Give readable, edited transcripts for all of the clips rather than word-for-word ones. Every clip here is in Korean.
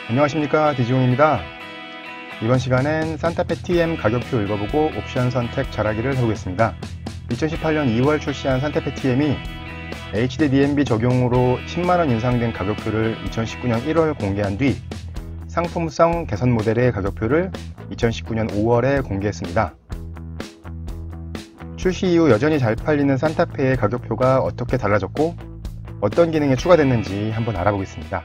안녕하십니까, 디지용입니다. 이번 시간엔 산타페 TM 가격표 읽어보고 옵션 선택 잘하기를 해보겠습니다. 2018년 2월 출시한 산타페 TM이 HD DMB 적용으로 10만원 인상된 가격표를 2019년 1월 공개한 뒤 상품성 개선 모델의 가격표를 2019년 5월에 공개했습니다. 출시 이후 여전히 잘 팔리는 산타페의 가격표가 어떻게 달라졌고 어떤 기능이 추가됐는지 한번 알아보겠습니다.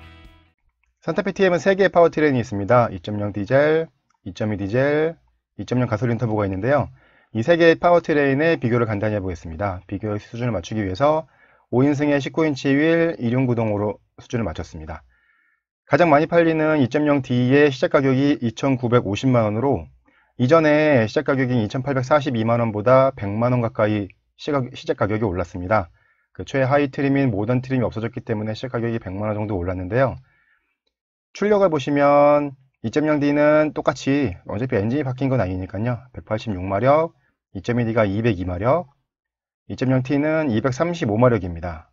산타페 TM은 3개의 파워트레인이 있습니다. 2.0 디젤, 2.2 디젤, 2.0 가솔린 터보가 있는데요. 이 3개의 파워트레인의 비교를 간단히 해보겠습니다. 비교의 수준을 맞추기 위해서 5인승의 19인치 휠 2륜구동으로 수준을 맞췄습니다. 가장 많이 팔리는 2.0D의 시작 가격이 2,950만원으로 이전에 시작 가격인 2,842만원보다 100만원 가까이 시작 가격이 올랐습니다. 그 최하위 트림인 모던 트림이 없어졌기 때문에 시작 가격이 100만원 정도 올랐는데요. 출력을 보시면 2.0D는 똑같이 어차피 엔진이 바뀐 건 아니니까요. 186마력, 2.2D가 202마력, 2.0T는 235마력입니다.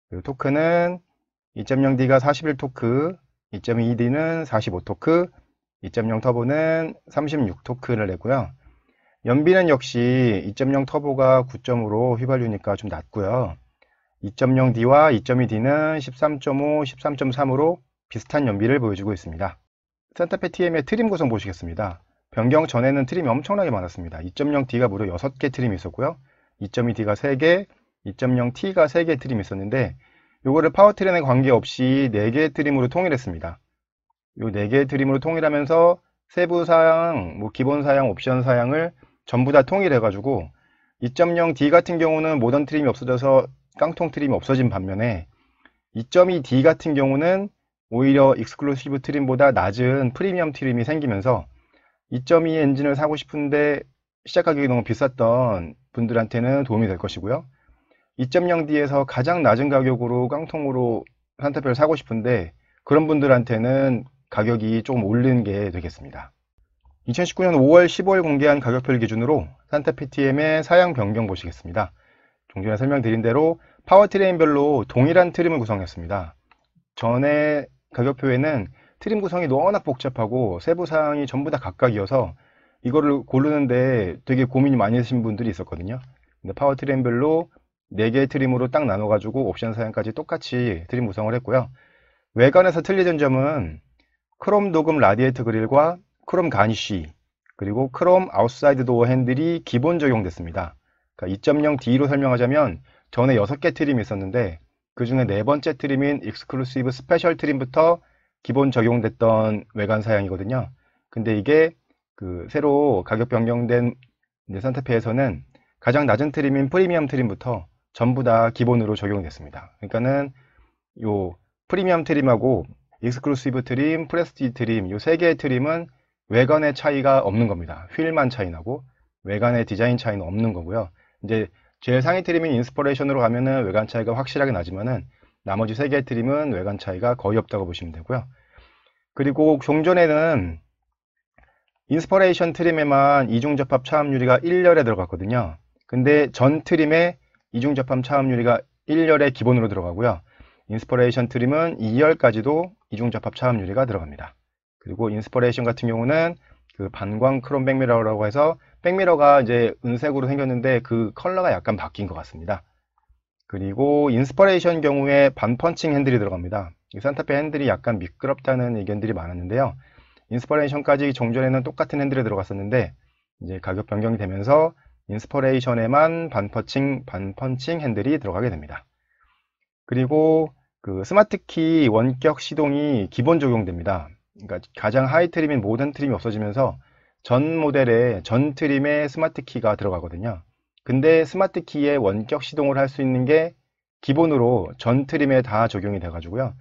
그리고 토크는 2.0D가 41토크, 2.2D는 45토크, 2.0 터보는 36토크를 내고요. 연비는 역시 2.0 터보가 9.5로 휘발유니까 좀 낮고요. 2.0D와 2.2D는 13.5, 13.3으로 비슷한 연비를 보여주고 있습니다. 산타페 TM의 트림 구성 보시겠습니다. 변경 전에는 트림이 엄청나게 많았습니다. 2.0D가 무려 6개 트림이 있었고요. 2.2D가 3개, 2.0T가 3개 트림이 있었는데 요거를 파워트레인에 관계없이 4개의 트림으로 통일했습니다. 요 4개의 트림으로 통일하면서 세부 사양, 기본 사양, 옵션 사양을 전부 다 통일해가지고 2.0D 같은 경우는 모던 트림이 없어져서 깡통 트림이 없어진 반면에 2.2D 같은 경우는 오히려 익스클루시브 트림보다 낮은 프리미엄 트림이 생기면서 2.2 엔진을 사고 싶은데 시작 가격이 너무 비쌌던 분들한테는 도움이 될 것이고요. 2.0D에서 가장 낮은 가격으로 깡통으로 산타페를 사고 싶은데 그런 분들한테는 가격이 조금 오른 게 되겠습니다. 2019년 5월 15일 공개한 가격표를 기준으로 산타페 TM의 사양 변경 보시겠습니다. 좀 전에 설명드린 대로 파워트레인별로 동일한 트림을 구성했습니다. 전에 가격표에는 트림 구성이 워낙 복잡하고 세부 사항이 전부 다 각각이어서 이거를 고르는데 되게 고민이 많이 하신 분들이 있었거든요. 근데 파워트레인별로 4개의 트림으로 딱 나눠가지고 옵션 사양까지 똑같이 트림 구성을 했고요. 외관에서 틀리던 점은 크롬 도금 라디에이터 그릴과 크롬 가니쉬 그리고 크롬 아웃사이드 도어 핸들이 기본 적용됐습니다. 그러니까 2.0D로 설명하자면 전에 6개 트림이 있었는데 그 중에 4번째 트림인 익스클루시브 스페셜 트림부터 기본 적용됐던 외관 사양이거든요. 근데 이게 새로 가격 변경된 산타페에서는 가장 낮은 트림인 프리미엄 트림부터 전부 다 기본으로 적용됐습니다. 그러니까는 요 프리미엄 트림하고 익스클루시브 트림, 프레스티지 트림 요 3개의 트림은 외관의 차이가 없는 겁니다. 휠만 차이 나고 외관의 디자인 차이는 없는 거고요. 이제 제일 상위 트림인 인스퍼레이션으로 가면은 외관 차이가 확실하게 나지만은 나머지 3개의 트림은 외관 차이가 거의 없다고 보시면 되고요. 그리고 종전에는 인스퍼레이션 트림에만 이중접합 차압유리가 1열에 들어갔거든요. 근데 전 트림에 이중접합 차압유리가 1열에 기본으로 들어가고요. 인스퍼레이션 트림은 2열까지도 이중접합 차압유리가 들어갑니다. 그리고 인스퍼레이션 같은 경우는 반광 크롬 백미러라고 해서 백미러가 이제 은색으로 생겼는데 그 컬러가 약간 바뀐 것 같습니다. 그리고 인스퍼레이션 경우에 반펀칭 핸들이 들어갑니다. 이 산타페 핸들이 약간 미끄럽다는 의견들이 많았는데요. 인스퍼레이션까지 종전에는 똑같은 핸들이 들어갔었는데 이제 가격 변경이 되면서 인스퍼레이션에만 반펀칭 핸들이 들어가게 됩니다. 그리고 스마트키 원격 시동이 기본 적용됩니다. 그러니까 가장 하이 트림인 모던 트림이 없어지면서 전 모델에 전 트림에 스마트키가 들어가거든요. 근데 스마트키에 원격 시동을 할 수 있는 게 기본으로 전 트림에 다 적용이 돼 가지고요.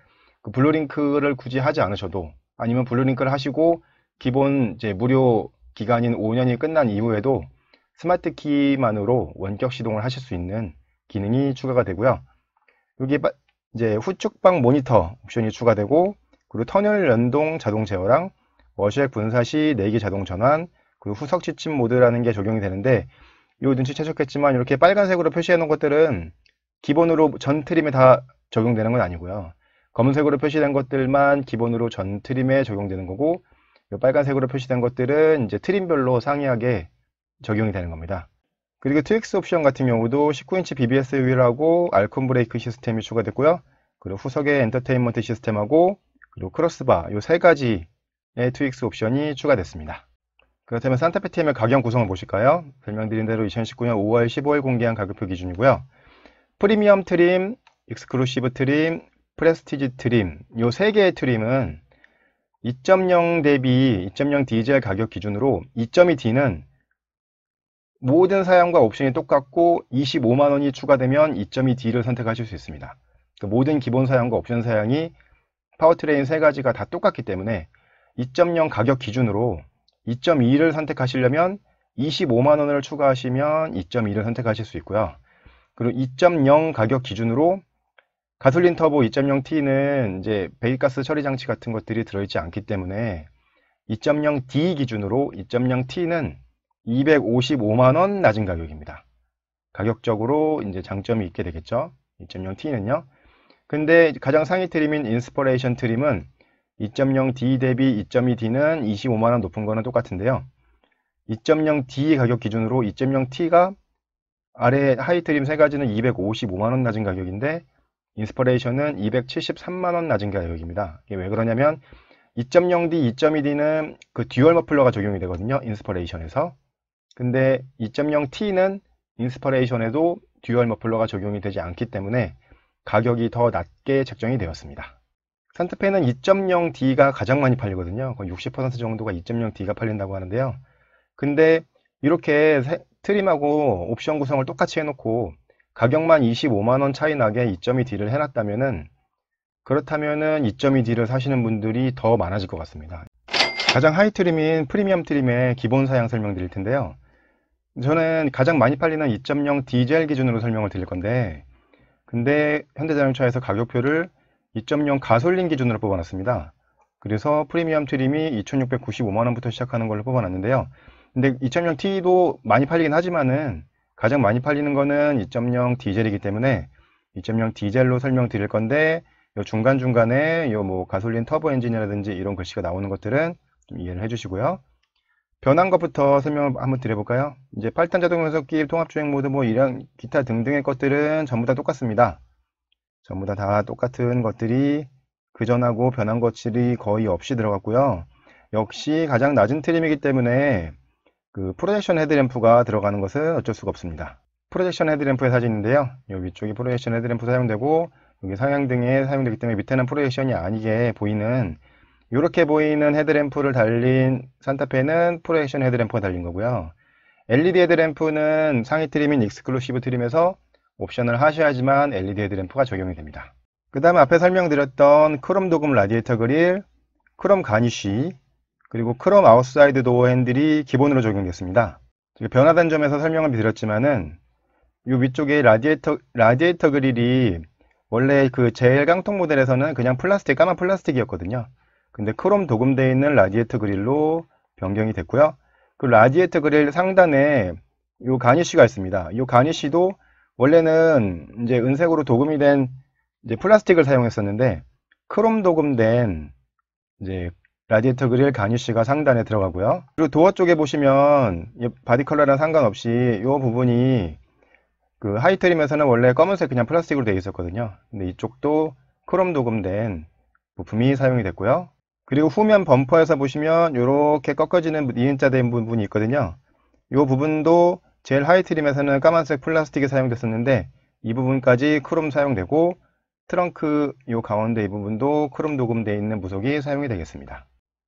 블루링크를 굳이 하지 않으셔도 아니면 블루링크를 하시고 기본 이제 무료 기간인 5년이 끝난 이후에도 스마트키만으로 원격 시동을 하실 수 있는 기능이 추가가 되고요. 여기 이제 후측방 모니터 옵션이 추가되고 그리고 터널 연동 자동 제어랑 워시액 분사 시 내기 자동 전환 그리고 후석 취침 모드라는 게 적용이 되는데 요 눈치채셨겠지만 이렇게 빨간색으로 표시해 놓은 것들은 기본으로 전 트림에 다 적용되는 건 아니고요. 검은색으로 표시된 것들만 기본으로 전 트림에 적용되는 거고, 이 빨간색으로 표시된 것들은 이제 트림별로 상이하게 적용이 되는 겁니다. 그리고 트윅스 옵션 같은 경우도 19인치 BBS 휠하고 알콘 브레이크 시스템이 추가됐고요. 그리고 후석의 엔터테인먼트 시스템하고 그리고 크로스바 이 세 가지의 트윅스 옵션이 추가됐습니다. 그렇다면 산타페 TM의 가격 구성을 보실까요? 설명드린 대로 2019년 5월 15일 공개한 가격표 기준이고요. 프리미엄 트림, 익스클루시브 트림, 프레스티지 트림 이 세 개의 트림은 2.0 대비 2.0 디젤 가격 기준으로 2.2D는 모든 사양과 옵션이 똑같고 25만원이 추가되면 2.2D를 선택하실 수 있습니다. 모든 기본 사양과 옵션 사양이 파워트레인 세 가지가 다 똑같기 때문에 2.0 가격 기준으로 2.2를 선택하시려면 25만원을 추가하시면 2.2를 선택하실 수 있고요. 그리고 2.0 가격 기준으로 가솔린 터보 2.0T는 이제 배기가스 처리 장치 같은 것들이 들어있지 않기 때문에 2.0D 기준으로 2.0T는 255만원 낮은 가격입니다. 가격적으로 이제 장점이 있게 되겠죠. 2.0T는요. 근데 가장 상위 트림인 인스퍼레이션 트림은 2.0D 대비 2.2D는 25만원 높은 거는 똑같은데요. 2.0D 가격 기준으로 2.0T가 아래 하이 트림 세 가지는 255만원 낮은 가격인데 인스퍼레이션은 273만원 낮은 가격입니다. 이게 왜 그러냐면 2.0D, 2.2D는 그 듀얼 머플러가 적용이 되거든요. 인스퍼레이션에서. 근데 2.0T는 인스퍼레이션에도 듀얼 머플러가 적용이 되지 않기 때문에 가격이 더 낮게 책정이 되었습니다. 산타페는 2.0D가 가장 많이 팔리거든요. 거의 60% 정도가 2.0D가 팔린다고 하는데요. 근데 이렇게 트림하고 옵션 구성을 똑같이 해놓고 가격만 25만원 차이 나게 2.2D를 해놨다면은 그렇다면은 2.2D를 사시는 분들이 더 많아질 것 같습니다. 가장 하이 트림인 프리미엄 트림의 기본 사양 설명드릴 텐데요. 저는 가장 많이 팔리는 2.0 디젤 기준으로 설명을 드릴 건데 근데 현대자동차에서 가격표를 2.0 가솔린 기준으로 뽑아놨습니다. 그래서 프리미엄 트림이 2,695만원부터 시작하는 걸로 뽑아놨는데요. 근데 2.0T도 많이 팔리긴 하지만은 가장 많이 팔리는 거는 2.0 디젤이기 때문에 2.0 디젤로 설명드릴 건데 요 중간중간에 요 뭐 가솔린 터보 엔진이라든지 이런 글씨가 나오는 것들은 좀 이해를 해주시고요. 변한 것부터 설명을 한번 드려볼까요? 이제 8탄 자동 변속기, 통합주행 모드 뭐 이런 기타 등등의 것들은 전부 다 똑같습니다. 전부 다 똑같은 것들이 그전하고 변한 것들이 거의 없이 들어갔고요. 역시 가장 낮은 트림이기 때문에 그 프로젝션 헤드램프가 들어가는 것은 어쩔 수가 없습니다. 프로젝션 헤드램프의 사진인데요. 이 위쪽이 프로젝션 헤드램프 사용되고 여기 상향등에 사용되기 때문에 밑에는 프로젝션이 아니게 보이는 이렇게 보이는 헤드램프를 달린 산타페는 프로젝션 헤드램프가 달린 거고요. LED 헤드램프는 상위 트림인 익스클루시브 트림에서 옵션을 하셔야지만 LED 헤드램프가 적용이 됩니다. 그 다음에 앞에 설명드렸던 크롬 도금 라디에이터 그릴, 크롬 가니쉬, 그리고 크롬 아웃사이드 도어 핸들이 기본으로 적용됐습니다. 변화된 점에서 설명을 드렸지만은 이 위쪽에 라디에이터 그릴이 원래 그 제일 깡통 모델에서는 그냥 플라스틱, 까만 플라스틱이었거든요. 근데 크롬 도금되어 있는 라디에이터 그릴로 변경이 됐고요. 그 라디에이터 그릴 상단에 이 가니쉬가 있습니다. 이 가니쉬도 원래는 이제 은색으로 도금이 된 이제 플라스틱을 사용했었는데 크롬 도금된 이제 라디에이터 그릴 가니쉬가 상단에 들어가고요. 그리고 도어 쪽에 보시면 바디 컬러랑 상관없이 이 부분이 그 하이 트림에서는 원래 검은색 그냥 플라스틱으로 되어 있었거든요. 근데 이쪽도 크롬 도금된 부품이 사용이 됐고요. 그리고 후면 범퍼에서 보시면 이렇게 꺾어지는 니은자 된 부분이 있거든요. 이 부분도 제일 하이 트림에서는 까만색 플라스틱이 사용됐었는데 이 부분까지 크롬 사용되고 트렁크 이 가운데 이 부분도 크롬 도금되어 있는 부속이 사용이 되겠습니다.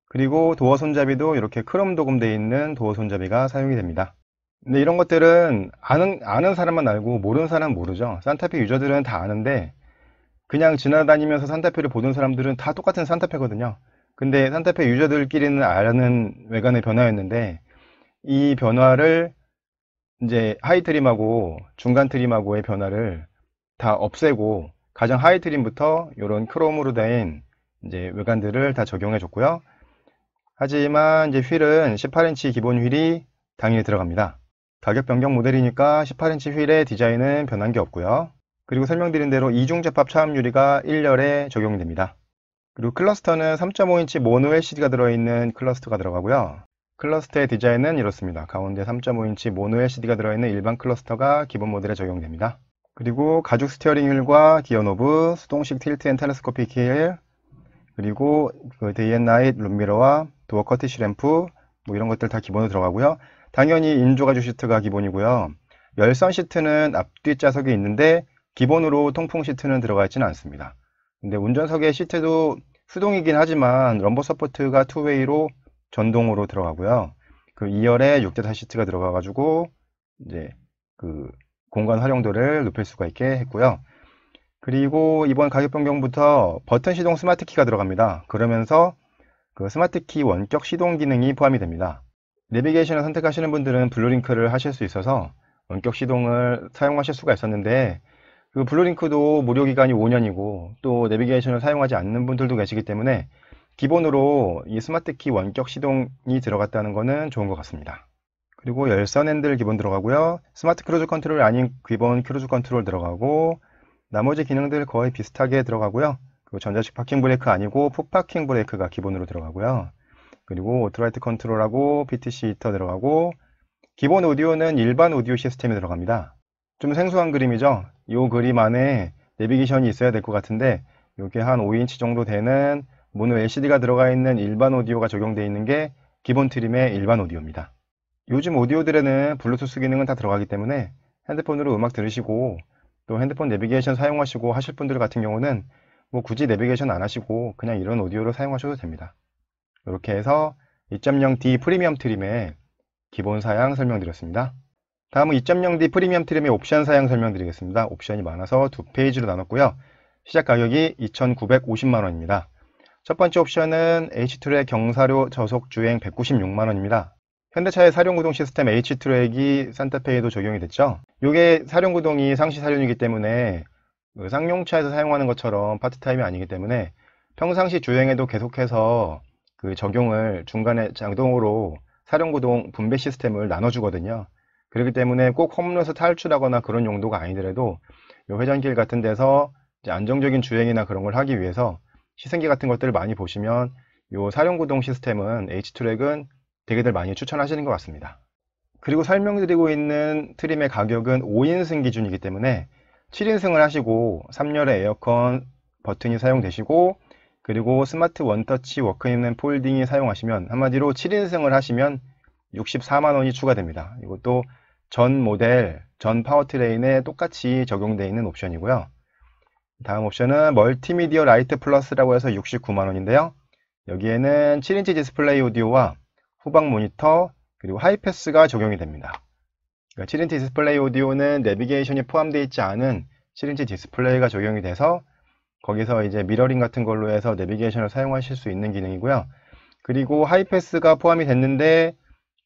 그리고 도어 손잡이도 이렇게 크롬 도금되어 있는 도어 손잡이가 사용이 됩니다. 근데 이런 것들은 아는 사람만 알고 모르는 사람은 모르죠. 산타페 유저들은 다 아는데 그냥 지나다니면서 산타페를 보는 사람들은 다 똑같은 산타페거든요. 근데 산타페 유저들끼리는 아는 외관의 변화였는데 이 변화를 이제 하이 트림하고 중간 트림하고의 변화를 다 없애고 가장 하이 트림부터 이런 크롬으로 된 이제 외관들을 다 적용해 줬고요. 하지만 이제 휠은 18인치 기본 휠이 당연히 들어갑니다. 가격 변경 모델이니까 18인치 휠의 디자인은 변한 게 없고요. 그리고 설명드린 대로 이중접합 차음 유리가 1열에 적용이 됩니다. 그리고 클러스터는 3.5인치 모노 LCD가 들어있는 클러스터가 들어가고요. 클러스터의 디자인은 이렇습니다. 가운데 3.5인치 모노 LCD가 들어있는 일반 클러스터가 기본 모델에 적용됩니다. 그리고 가죽 스티어링 휠과 기어 노브, 수동식 틸트 앤 텔레스코픽 휠, 그리고 그 데이 앤 나잇 룸미러와 도어 커티시 램프 뭐 이런 것들 다 기본으로 들어가고요. 당연히 인조 가죽 시트가 기본이고요. 열선 시트는 앞뒤 좌석에 있는데 기본으로 통풍 시트는 들어가 있지는 않습니다. 근데 운전석의 시트도 수동이긴 하지만 럼버 서포트가 투웨이로 전동으로 들어가고요. 그 2열에 6대4 시트가 들어가가지고 이제 그 공간 활용도를 높일 수가 있게 했고요. 그리고 이번 가격 변경부터 버튼 시동 스마트 키가 들어갑니다. 그러면서 그 스마트 키 원격 시동 기능이 포함이 됩니다. 내비게이션을 선택하시는 분들은 블루링크를 하실 수 있어서 원격 시동을 사용하실 수가 있었는데 그 블루링크도 무료 기간이 5년이고 또 내비게이션을 사용하지 않는 분들도 계시기 때문에 기본으로 이 스마트 키 원격 시동이 들어갔다는 것은 좋은 것 같습니다. 그리고 열선 핸들 기본 들어가고요. 스마트 크루즈 컨트롤 아닌 기본 크루즈 컨트롤 들어가고 나머지 기능들 거의 비슷하게 들어가고요. 그리고 전자식 파킹 브레이크 아니고 풋 파킹 브레이크가 기본으로 들어가고요. 그리고 오토라이트 컨트롤하고 PTC 히터 들어가고 기본 오디오는 일반 오디오 시스템에 들어갑니다. 좀 생소한 그림이죠. 이 그림 안에 내비게이션이 있어야 될 것 같은데 이게 한 5인치 정도 되는 모노 LCD가 들어가 있는 일반 오디오가 적용되어 있는 게 기본 트림의 일반 오디오입니다. 요즘 오디오들에는 블루투스 기능은 다 들어가기 때문에 핸드폰으로 음악 들으시고 또 핸드폰 내비게이션 사용하시고 하실 분들 같은 경우는 뭐 굳이 내비게이션 안 하시고 그냥 이런 오디오로 사용하셔도 됩니다. 이렇게 해서 2.0D 프리미엄 트림의 기본 사양 설명드렸습니다. 다음은 2.0D 프리미엄 트림의 옵션 사양 설명드리겠습니다. 옵션이 많아서 두 페이지로 나눴고요. 시작 가격이 2,950만원입니다. 첫 번째 옵션은 H-트랙 경사료 저속 주행 196만원입니다. 현대차의 사륜구동 시스템 H-트랙이 산타페에도 적용이 됐죠. 이게 사륜구동이 상시 사륜이기 때문에 쌍용차에서 사용하는 것처럼 파트타임이 아니기 때문에 평상시 주행에도 계속해서 그 적용을 중간에 자동으로 사륜구동 분배 시스템을 나눠주거든요. 그렇기 때문에 꼭 홈로에서 탈출하거나 그런 용도가 아니더라도 이 회전길 같은 데서 이제 안정적인 주행이나 그런 걸 하기 위해서 시승기 같은 것들을 많이 보시면 이 사륜구동 시스템은 H-트랙은 되게들 많이 추천하시는 것 같습니다. 그리고 설명드리고 있는 트림의 가격은 5인승 기준이기 때문에 7인승을 하시고 3열의 에어컨 버튼이 사용되시고 그리고 스마트 원터치 워크인 앤 폴딩이 사용하시면 한마디로 7인승을 하시면 64만원이 추가됩니다. 이것도 전 모델, 전 파워트레인에 똑같이 적용되어 있는 옵션이고요. 다음 옵션은 멀티미디어 라이트 플러스라고 해서 69만원인데요. 여기에는 7인치 디스플레이 오디오와 후방 모니터 그리고 하이패스가 적용이 됩니다. 7인치 디스플레이 오디오는 내비게이션이 포함되어 있지 않은 7인치 디스플레이가 적용이 돼서 거기서 이제 미러링 같은 걸로 해서 내비게이션을 사용하실 수 있는 기능이고요. 그리고 하이패스가 포함이 됐는데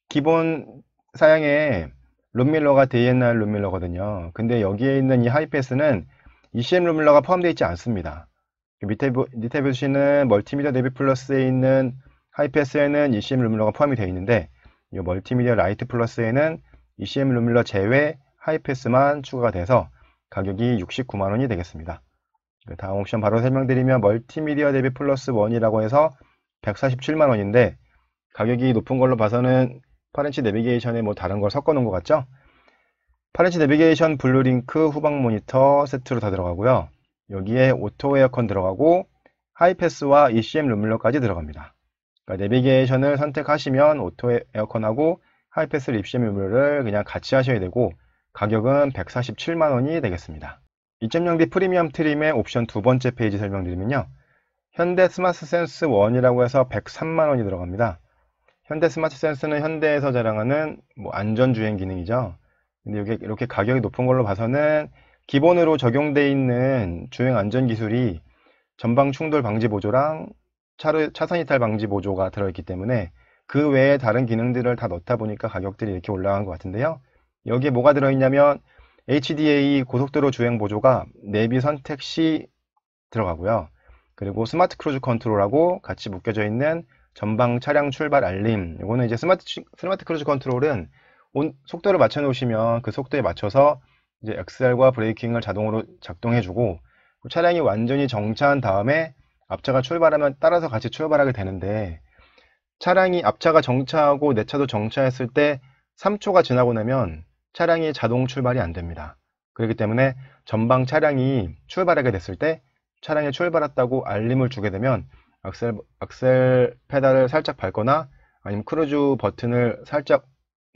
기본 사양에 룸밀러가 DNR 룸밀러거든요. 근데 여기에 있는 이 하이패스는 ECM 룸밀러가 포함되어 있지 않습니다. 밑에 보시는 멀티미디어 내비 플러스에 있는 하이패스에는 ECM 룸밀러가 포함이 되어 있는데 이 멀티미디어 라이트 플러스에는 ECM 룸밀러 제외 하이패스만 추가가 돼서 가격이 69만원이 되겠습니다. 다음 옵션 바로 설명드리면 멀티미디어 내비 플러스 1이라고 해서 147만원인데 가격이 높은 걸로 봐서는 8인치 내비게이션에 뭐 다른 걸 섞어 놓은 것 같죠? 8인치 내비게이션 블루링크 후방 모니터 세트로 다 들어가고요. 여기에 오토 에어컨 들어가고 하이패스와 ECM 룸밀러까지 들어갑니다. 그러니까 내비게이션을 선택하시면 오토 에어컨하고 하이패스 ECM 룸밀러를 그냥 같이 하셔야 되고 가격은 147만원이 되겠습니다. 2.0D 프리미엄 트림의 옵션 두 번째 페이지 설명드리면요. 현대 스마트 센스 1이라고 해서 103만원이 들어갑니다. 현대 스마트 센스는 현대에서 자랑하는 뭐 안전주행 기능이죠. 근데 이게 이렇게 가격이 높은 걸로 봐서는 기본으로 적용되어 있는 주행 안전 기술이 전방 충돌 방지 보조랑 차선 이탈 방지 보조가 들어있기 때문에 그 외에 다른 기능들을 다 넣다 보니까 가격들이 이렇게 올라간 것 같은데요. 여기에 뭐가 들어있냐면 HDA 고속도로 주행 보조가 내비 선택 시 들어가고요. 그리고 스마트 크루즈 컨트롤하고 같이 묶여져 있는 전방 차량 출발 알림. 이거는 이제 스마트 크루즈 컨트롤은 속도를 맞춰 놓으시면 그 속도에 맞춰서 이제 엑셀과 브레이킹을 자동으로 작동해주고 차량이 완전히 정차한 다음에 앞차가 출발하면 따라서 같이 출발하게 되는데 차량이 앞차가 정차하고 내 차도 정차했을 때 3초가 지나고 나면 차량이 자동 출발이 안 됩니다. 그렇기 때문에 전방 차량이 출발하게 됐을 때 차량이 출발했다고 알림을 주게 되면 악셀 페달을 살짝 밟거나 아니면 크루즈 버튼을 살짝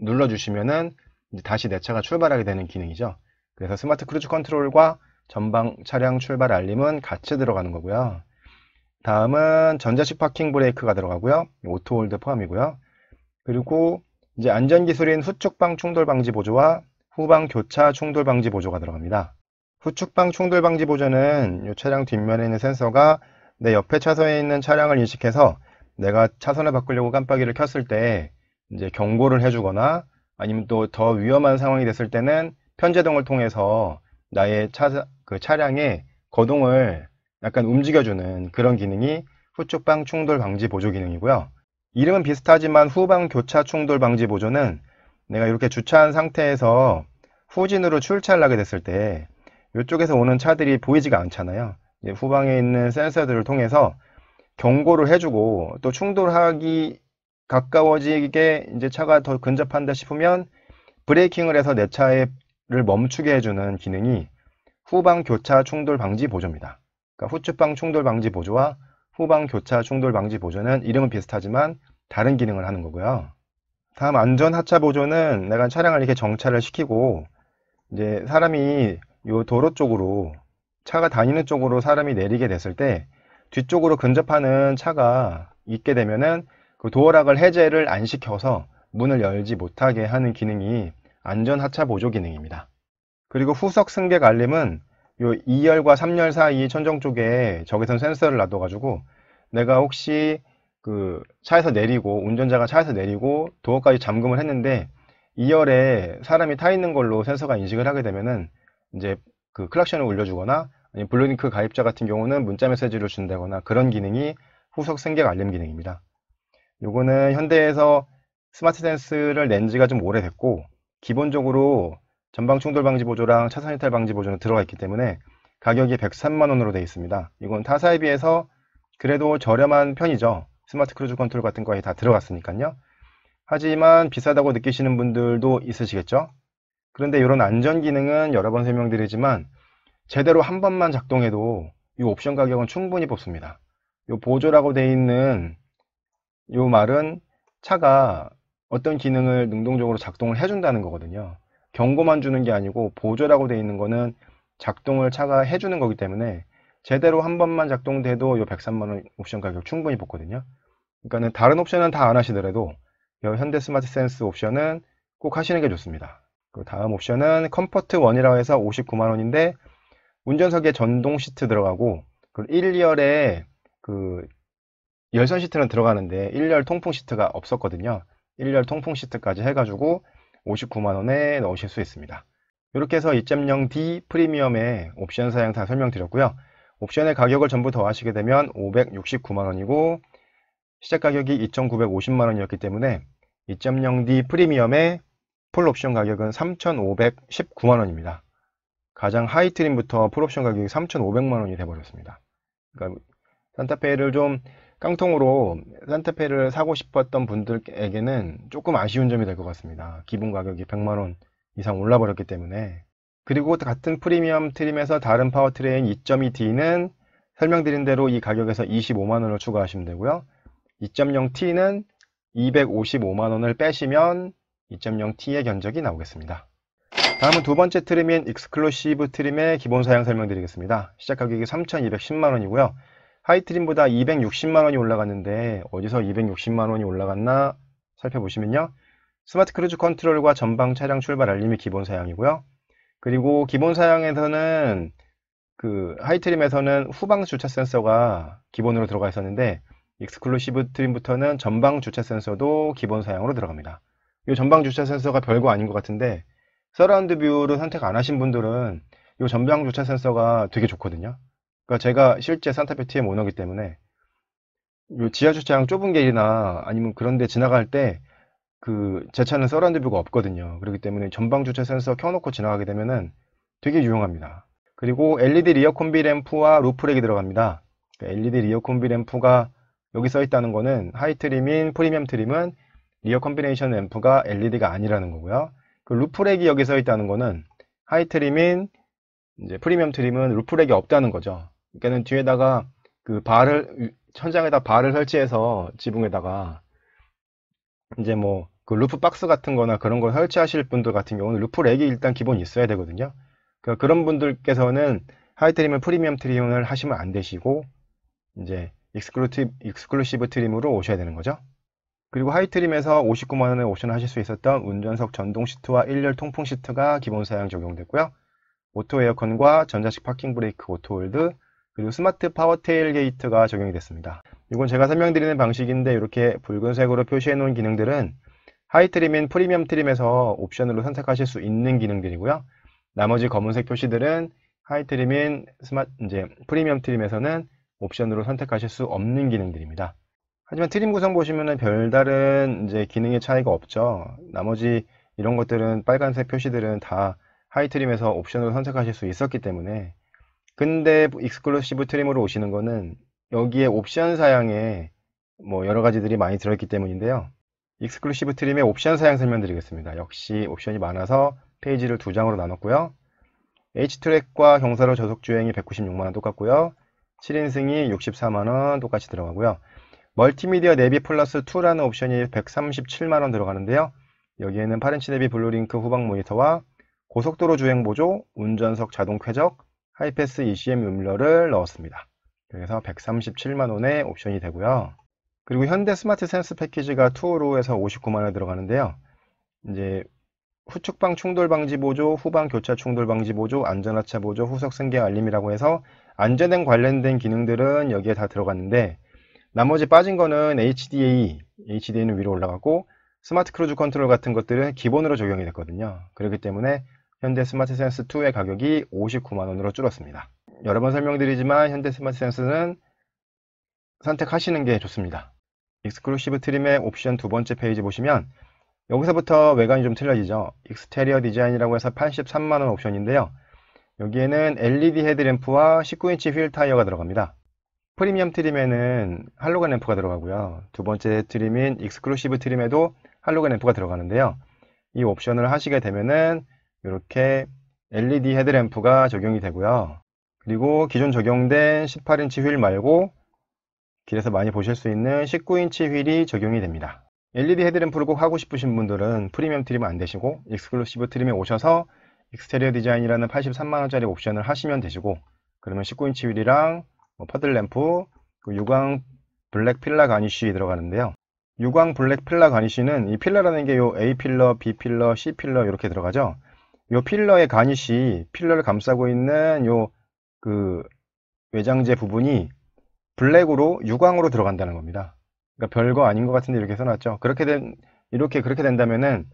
눌러주시면은 이제 다시 내 차가 출발하게 되는 기능이죠. 그래서 스마트 크루즈 컨트롤과 전방 차량 출발 알림은 같이 들어가는 거고요. 다음은 전자식 파킹 브레이크가 들어가고요. 오토 홀드 포함이고요. 그리고 이제 안전기술인 후측방 충돌 방지 보조와 후방 교차 충돌 방지 보조가 들어갑니다. 후측방 충돌 방지 보조는 이 차량 뒷면에 있는 센서가 내 옆에 차선에 있는 차량을 인식해서 내가 차선을 바꾸려고 깜빡이를 켰을 때 이제 경고를 해주거나 아니면 또 더 위험한 상황이 됐을 때는 편제동을 통해서 나의 차량의 거동을 약간 움직여주는 그런 기능이 후측방 충돌 방지 보조 기능이고요. 이름은 비슷하지만 후방 교차 충돌 방지 보조는 내가 이렇게 주차한 상태에서 후진으로 출차를 하게 됐을 때 이쪽에서 오는 차들이 보이지가 않잖아요. 이제 후방에 있는 센서들을 통해서 경고를 해주고 또 충돌하기 가까워지게 이제 차가 더 근접한다 싶으면 브레이킹을 해서 내 차를 멈추게 해주는 기능이 후방 교차 충돌 방지 보조입니다. 그러니까 후측방 충돌 방지 보조와 후방 교차 충돌 방지 보조는 이름은 비슷하지만 다른 기능을 하는 거고요. 다음 안전 하차 보조는 내가 차량을 이렇게 정차를 시키고 이제 사람이 요 도로 쪽으로 차가 다니는 쪽으로 사람이 내리게 됐을 때 뒤쪽으로 근접하는 차가 있게 되면은 그 도어락을 해제를 안 시켜서 문을 열지 못하게 하는 기능이 안전 하차 보조 기능입니다. 그리고 후석 승객 알림은 요 2열과 3열 사이 천정 쪽에 적외선 센서를 놔둬가지고 내가 혹시 그 차에서 내리고 운전자가 차에서 내리고 도어까지 잠금을 했는데 2열에 사람이 타 있는 걸로 센서가 인식을 하게 되면은 이제 그 클락션을 울려주거나 아니면 블루링크 가입자 같은 경우는 문자 메시지를 준다거나 그런 기능이 후석 승객 알림 기능입니다. 요거는 현대에서 스마트 센스를 낸 지가 좀 오래됐고 기본적으로 전방 충돌 방지 보조랑 차선 이탈 방지 보조는 들어가 있기 때문에 가격이 103만원으로 되어 있습니다. 이건 타사에 비해서 그래도 저렴한 편이죠. 스마트 크루즈 컨트롤 같은 거에 다 들어갔으니까요. 하지만 비싸다고 느끼시는 분들도 있으시겠죠. 그런데 이런 안전 기능은 여러 번 설명드리지만 제대로 한 번만 작동해도 이 옵션 가격은 충분히 뽑습니다. 이 보조라고 되어 있는 이 말은 차가 어떤 기능을 능동적으로 작동을 해준다는 거거든요. 경고만 주는 게 아니고 보조라고 되어 있는 거는 작동을 차가 해주는 거기 때문에 제대로 한 번만 작동돼도 이 103만원 옵션 가격 충분히 뽑거든요. 그러니까 다른 옵션은 다 안 하시더라도 이 현대 스마트 센스 옵션은 꼭 하시는 게 좋습니다. 그 다음 옵션은 컴포트 1이라고 해서 59만원인데 운전석에 전동 시트 들어가고 1열에 그 열선 시트는 들어가는데 1열 통풍 시트가 없었거든요. 1열 통풍 시트까지 해가지고 59만원에 넣으실 수 있습니다. 이렇게 해서 2.0D 프리미엄의 옵션 사양 다 설명드렸고요. 옵션의 가격을 전부 더하시게 되면 569만원이고 시작 가격이 2,950만원이었기 때문에 2.0D 프리미엄의 풀 옵션 가격은 3,519만원입니다. 가장 하이 트림부터 풀 옵션 가격이 3,500만원이 돼버렸습니다. 그러니까 산타페를 좀 깡통으로 산타페를 사고 싶었던 분들에게는 조금 아쉬운 점이 될 것 같습니다. 기본 가격이 100만원 이상 올라버렸기 때문에. 그리고 같은 프리미엄 트림에서 다른 파워트레인 2.2D는 설명드린 대로 이 가격에서 25만원을 추가하시면 되고요. 2.0T는 255만원을 빼시면 2.0T의 견적이 나오겠습니다. 다음은 두 번째 트림인 익스클루시브 트림의 기본 사양 설명드리겠습니다. 시작 가격이 3,210만원이고요. 하이 트림보다 260만원이 올라갔는데 어디서 260만원이 올라갔나 살펴보시면요. 스마트 크루즈 컨트롤과 전방 차량 출발 알림이 기본 사양이고요. 그리고 기본 사양에서는 그 하이 트림에서는 후방 주차 센서가 기본으로 들어가 있었는데 익스클루시브 트림부터는 전방 주차 센서도 기본 사양으로 들어갑니다. 이 전방 주차 센서가 별거 아닌 것 같은데 서라운드 뷰를 선택 안 하신 분들은 이 전방 주차 센서가 되게 좋거든요. 그러니까 제가 실제 산타페 TM 오너기 때문에 이 지하 주차장 좁은 길이나 아니면 그런 데 지나갈 때 그 제 차는 서라운드 뷰가 없거든요. 그렇기 때문에 전방 주차 센서 켜놓고 지나가게 되면은 되게 유용합니다. 그리고 LED 리어 콤비 램프와 루프렉이 들어갑니다. 그러니까 LED 리어 콤비 램프가 여기 써 있다는 거는 하이 트림인 프리미엄 트림은 리어 컴비네이션 램프가 LED가 아니라는 거고요. 그 루프렉이 여기 써 있다는 거는 하이 트림인 이제 프리미엄 트림은 루프렉이 없다는 거죠. 그러니까는 뒤에다가 그 천장에다 바를 설치해서 지붕에다가 이제 뭐 그 루프 박스 같은 거나 그런 걸 설치하실 분들 같은 경우는 루프렉이 일단 기본 있어야 되거든요. 그러니까 그런 분들께서는 하이 트림은 프리미엄 트림을 하시면 안 되시고 이제 익스클루시브 트림으로 오셔야 되는 거죠. 그리고 하이 트림에서 59만원에 옵션 하실 수 있었던 운전석 전동 시트와 1열 통풍 시트가 기본 사양 적용됐고요. 오토 에어컨과 전자식 파킹 브레이크 오토홀드, 그리고 스마트 파워 테일 게이트가 적용이 됐습니다. 이건 제가 설명드리는 방식인데 이렇게 붉은색으로 표시해 놓은 기능들은 하이 트림인 프리미엄 트림에서 옵션으로 선택하실 수 있는 기능들이고요. 나머지 검은색 표시들은 하이 트림인 이제 프리미엄 트림에서는 옵션으로 선택하실 수 없는 기능들입니다. 하지만 트림 구성 보시면은 별다른 이제 기능의 차이가 없죠. 나머지 이런 것들은 빨간색 표시들은 다 하이 트림에서 옵션으로 선택하실 수 있었기 때문에, 근데 익스클루시브 트림으로 오시는 거는 여기에 옵션 사양에 뭐 여러 가지들이 많이 들어있기 때문인데요. 익스클루시브 트림의 옵션 사양 설명드리겠습니다. 역시 옵션이 많아서 페이지를 2장으로 나눴고요. H트랙과 경사로 저속주행이 196만원 똑같고요. 7인승이 64만원 똑같이 들어가고요. 멀티미디어 내비 플러스 2라는 옵션이 137만원 들어가는데요. 여기에는 8인치 내비 블루링크 후방 모니터와 고속도로 주행 보조, 운전석 자동 쾌적, 하이패스 ECM 음료를 넣었습니다. 그래서 137만원의 옵션이 되고요. 그리고 현대 스마트 센스 패키지가 투어로 해서 59만원 들어가는데요. 이제 후측방 충돌 방지 보조, 후방 교차 충돌 방지 보조, 안전하차 보조, 후석 승객 알림이라고 해서 안전에 관련된 기능들은 여기에 다 들어갔는데, 나머지 빠진 거는 HDA는 위로 올라가고 스마트 크루즈 컨트롤 같은 것들은 기본으로 적용이 됐거든요. 그렇기 때문에 현대 스마트 센스 2의 가격이 59만원으로 줄었습니다. 여러 번 설명드리지만 현대 스마트 센스는 선택하시는 게 좋습니다. 익스클루시브 트림의 옵션 두 번째 페이지 보시면 여기서부터 외관이 좀 틀려지죠. 익스테리어 디자인이라고 해서 83만원 옵션인데요. 여기에는 LED 헤드램프와 19인치 휠 타이어가 들어갑니다. 프리미엄 트림에는 할로겐 램프가 들어가고요. 두 번째 트림인 익스클루시브 트림에도 할로겐 램프가 들어가는데요. 이 옵션을 하시게 되면은 이렇게 LED 헤드램프가 적용이 되고요. 그리고 기존 적용된 18인치 휠 말고 길에서 많이 보실 수 있는 19인치 휠이 적용이 됩니다. LED 헤드램프를 꼭 하고 싶으신 분들은 프리미엄 트림은 안 되시고 익스클루시브 트림에 오셔서 익스테리어 디자인이라는 83만원짜리 옵션을 하시면 되시고, 그러면 19인치 휠이랑 퍼들 램프, 유광 블랙 필라 가니쉬 들어가는데요. 유광 블랙 필라 가니쉬는 이 필러라는 게 요 A 필러, B 필러, C 필러 이렇게 들어가죠. 요 필러의 가니쉬, 필러를 감싸고 있는 요 외장재 부분이 블랙으로 유광으로 들어간다는 겁니다. 그러니까 별거 아닌 것 같은데 이렇게 써놨죠. 그렇게 된다면은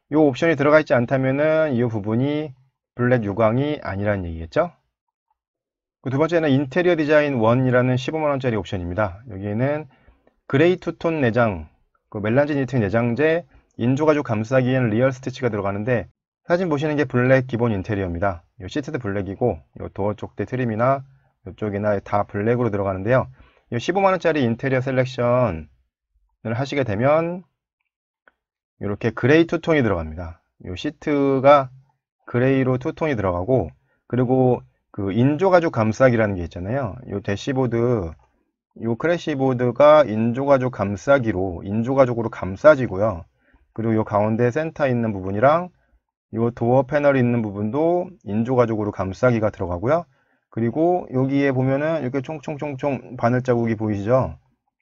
이 옵션이 들어가 있지 않다면은 이 부분이 블랙 유광이 아니라는 얘기겠죠. 두 번째는 인테리어 디자인 1이라는 15만원짜리 옵션입니다. 여기에는 그레이 투톤 내장, 멜란지 니트 내장재, 인조가죽 감싸기에는 리얼 스티치가 들어가는데, 사진 보시는 게 블랙 기본 인테리어입니다. 이 시트도 블랙이고 이 도어 쪽대 트림이나 이쪽이나 다 블랙으로 들어가는데요. 이 15만원짜리 인테리어 셀렉션을 하시게 되면 이렇게 그레이 투톤이 들어갑니다. 이 시트가 그레이로 투톤이 들어가고, 그리고 인조가죽 감싸기라는 게 있잖아요. 이 대시보드, 이 크래시보드가 인조가죽 감싸기로, 인조가죽으로 감싸지고요. 그리고 이 가운데 센터 있는 부분이랑 이 도어 패널 있는 부분도 인조가죽으로 감싸기가 들어가고요. 그리고 여기에 보면은 이렇게 총총총총 바늘 자국이 보이시죠?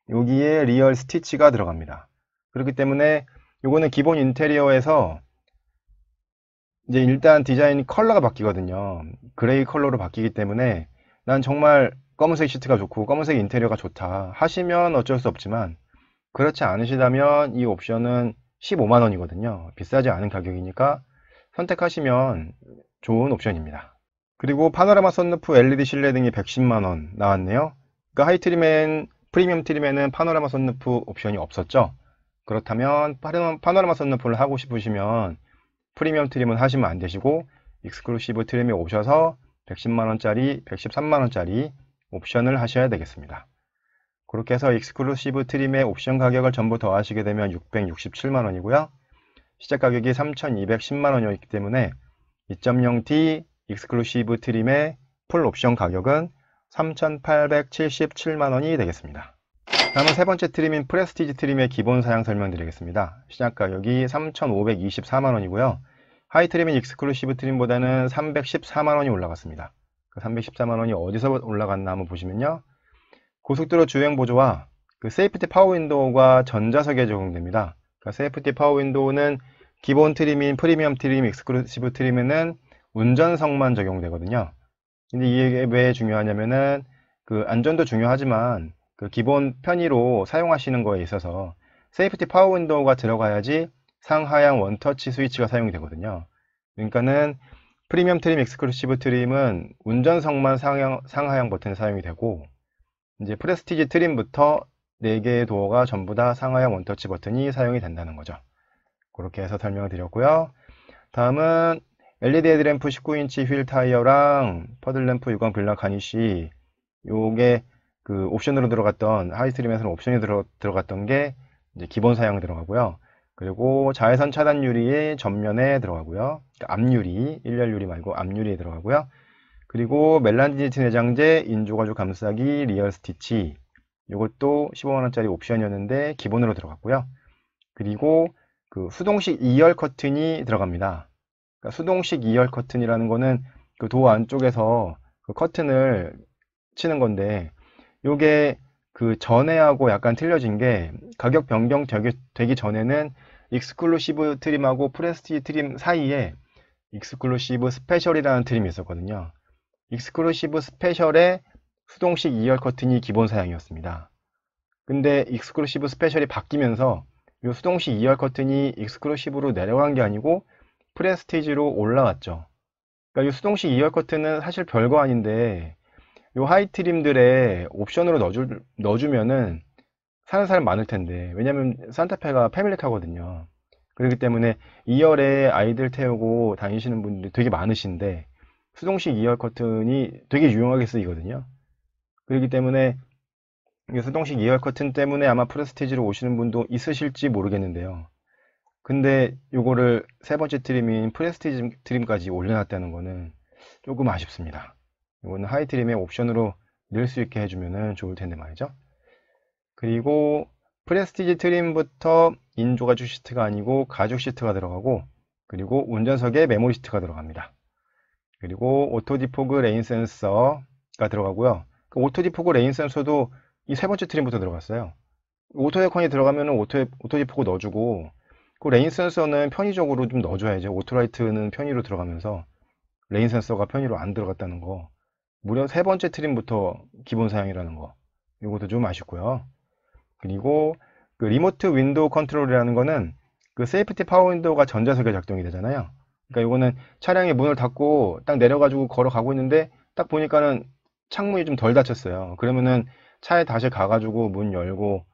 여기에 리얼 스티치가 들어갑니다. 그렇기 때문에 이거는 기본 인테리어에서 이제 일단 디자인 컬러가 바뀌거든요. 그레이 컬러로 바뀌기 때문에 난 정말 검은색 시트가 좋고 검은색 인테리어가 좋다 하시면 어쩔 수 없지만, 그렇지 않으시다면 이 옵션은 15만원이거든요. 비싸지 않은 가격이니까 선택하시면 좋은 옵션입니다. 그리고 파노라마 선루프 LED 실내 등이 110만원 나왔네요. 그러니까 하이 트림엔, 프리미엄 트림에는 파노라마 선루프 옵션이 없었죠. 그렇다면 파노라마 선루프를 하고 싶으시면 프리미엄 트림은 하시면 안 되시고 익스클루시브 트림에 오셔서 110만원짜리, 113만원짜리 옵션을 하셔야 되겠습니다. 그렇게 해서 익스클루시브 트림의 옵션 가격을 전부 더하시게 되면 667만원이고요. 시작 가격이 3210만원이었기 때문에 2.0T 익스클루시브 트림의 풀 옵션 가격은 3877만원이 되겠습니다. 다음은 세 번째 트림인 프레스티지 트림의 기본 사양 설명드리겠습니다. 시작 가격이 3524만원이고요. 하이 트림인 익스클루시브 트림보다는 314만원이 올라갔습니다. 그 314만원이 어디서 올라갔나 한번 보시면요. 고속도로 주행 보조와 그 세이프티 파워 윈도우가 전자석에 적용됩니다. 그러니까 세이프티 파워 윈도우는 기본 트림인 프리미엄 트림, 익스클루시브 트림에는 운전석만 적용되거든요. 근데 이게 왜 중요하냐면은 그 안전도 중요하지만 그 기본 편의로 사용하시는 거에 있어서 세이프티 파워 윈도우가 들어가야지 상하향 원터치 스위치가 사용이 되거든요. 그러니까는 프리미엄 트림, 익스클루시브 트림은 운전석만 상하향 버튼이 사용이 되고, 이제 프레스티지 트림부터 4개의 도어가 전부 다 상하향 원터치 버튼이 사용이 된다는 거죠. 그렇게 해서 설명을 드렸고요. 다음은 LED 헤드램프 19인치 휠 타이어랑 퍼들램프 유광 블락 가니쉬, 요게 그 옵션으로 들어갔던, 하이스트림에서는 옵션이 들어갔던 게 이제 기본 사양에 들어가고요. 그리고 자외선 차단 유리의 전면에 들어가고요. 그러니까 앞유리, 일렬 유리 말고 앞유리에 들어가고요. 그리고 멜란디니트 내장재, 인조가죽 감싸기, 리얼 스티치, 이것도 15만원짜리 옵션이었는데 기본으로 들어갔고요. 그리고 그 수동식 2열 커튼이 들어갑니다. 그러니까 수동식 2열 커튼이라는 거는 그 도어 안쪽에서 그 커튼을 치는 건데, 요게 그 전에하고 약간 틀려진 게, 가격 변경 되기 전에는 익스클루시브 트림하고 프레스티지 트림 사이에 익스클루시브 스페셜이라는 트림이 있었거든요. 익스클루시브 스페셜의 수동식 2열 커튼이 기본 사양이었습니다. 근데 익스클루시브 스페셜이 바뀌면서 이 수동식 2열 커튼이 익스클루시브로 내려간 게 아니고 프레스티지로 올라갔죠. 그러니까 이 수동식 2열 커튼은 사실 별거 아닌데 이 하이 트림들의 옵션으로 넣어주면은 사는 사람 많을 텐데, 왜냐면 산타페가 패밀리카거든요. 그렇기 때문에 2열에 아이들 태우고 다니시는 분들이 되게 많으신데 수동식 2열 커튼이 되게 유용하게 쓰이거든요. 그렇기 때문에 이 수동식 2열 커튼 때문에 아마 프레스티지로 오시는 분도 있으실지 모르겠는데요. 근데 요거를 세 번째 트림인 프레스티지 트림까지 올려놨다는 거는 조금 아쉽습니다. 이거는 하이 트림의 옵션으로 넣을 수 있게 해주면 좋을 텐데 말이죠. 그리고 프레스티지 트림부터 인조가죽 시트가 아니고 가죽 시트가 들어가고, 그리고 운전석에 메모리 시트가 들어갑니다. 그리고 오토 디포그 레인 센서가 들어가고요. 그 오토 디포그 레인 센서도 이 세 번째 트림부터 들어갔어요. 오토 에어컨이 들어가면 오토 디포그 넣어주고, 그 레인 센서는 편의적으로 좀 넣어줘야죠. 오토라이트는 편의로 들어가면서 레인 센서가 편의로 안 들어갔다는 거, 무려 세 번째 트림부터 기본 사양이라는 거, 이것도 좀 아쉽고요. 그리고 그 리모트 윈도우 컨트롤이라는 거는 그 세이프티 파워 윈도우가 전자석에 작동이 되잖아요. 그러니까 이거는 차량의 문을 닫고 딱 내려가지고 걸어가고 있는데 딱 보니까는 창문이 좀 덜 닫혔어요. 그러면은 차에 다시 가가지고 문 열고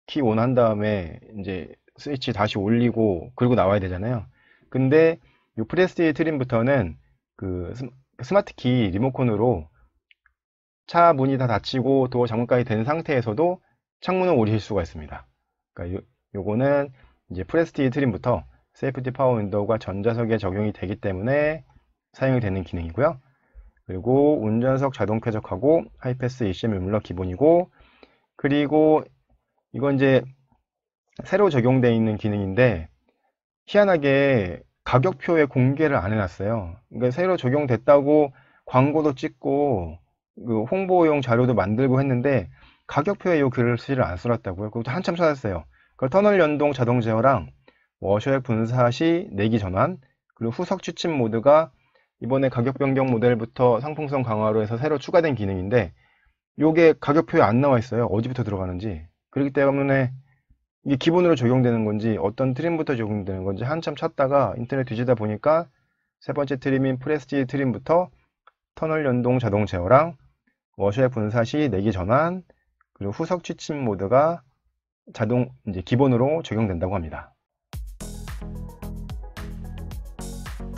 키 온 한 다음에 이제 스위치 다시 올리고 그리고 나와야 되잖아요. 근데 이 프레스티지 트림부터는 그 스마트 키 리모컨으로 차 문이 다 닫히고 도어 잠금까지 된 상태에서도 창문을 올릴 수가 있습니다. 그러니까 요거는 이제 프레스티지 트림부터 세이프티 파워 윈도우가 전자석에 적용이 되기 때문에 사용이 되는 기능이고요. 그리고 운전석 자동 쾌적하고 하이패스 ECM 유물러 기본이고, 그리고 이건 이제 새로 적용되어 있는 기능인데 희한하게 가격표에 공개를 안 해놨어요. 그러니까 새로 적용됐다고 광고도 찍고 그 홍보용 자료도 만들고 했는데 가격표에 이 글씨를 안 써놨다고요. 그것도 한참 찾았어요. 그 터널 연동 자동 제어랑 워셔액 분사 시 내기 전환, 그리고 후석 취침 모드가 이번에 가격 변경 모델부터 상품성 강화로 해서 새로 추가된 기능인데 이게 가격표에 안 나와 있어요. 어디부터 들어가는지. 그렇기 때문에 이게 기본으로 적용되는 건지 어떤 트림부터 적용되는 건지 한참 찾다가 인터넷 뒤지다 보니까 세 번째 트림인 프레스티지 트림부터 터널 연동 자동 제어랑 워셔액 분사 시 내기 전환, 그리고 후석 취침 모드가 자동 이제 기본으로 적용된다고 합니다.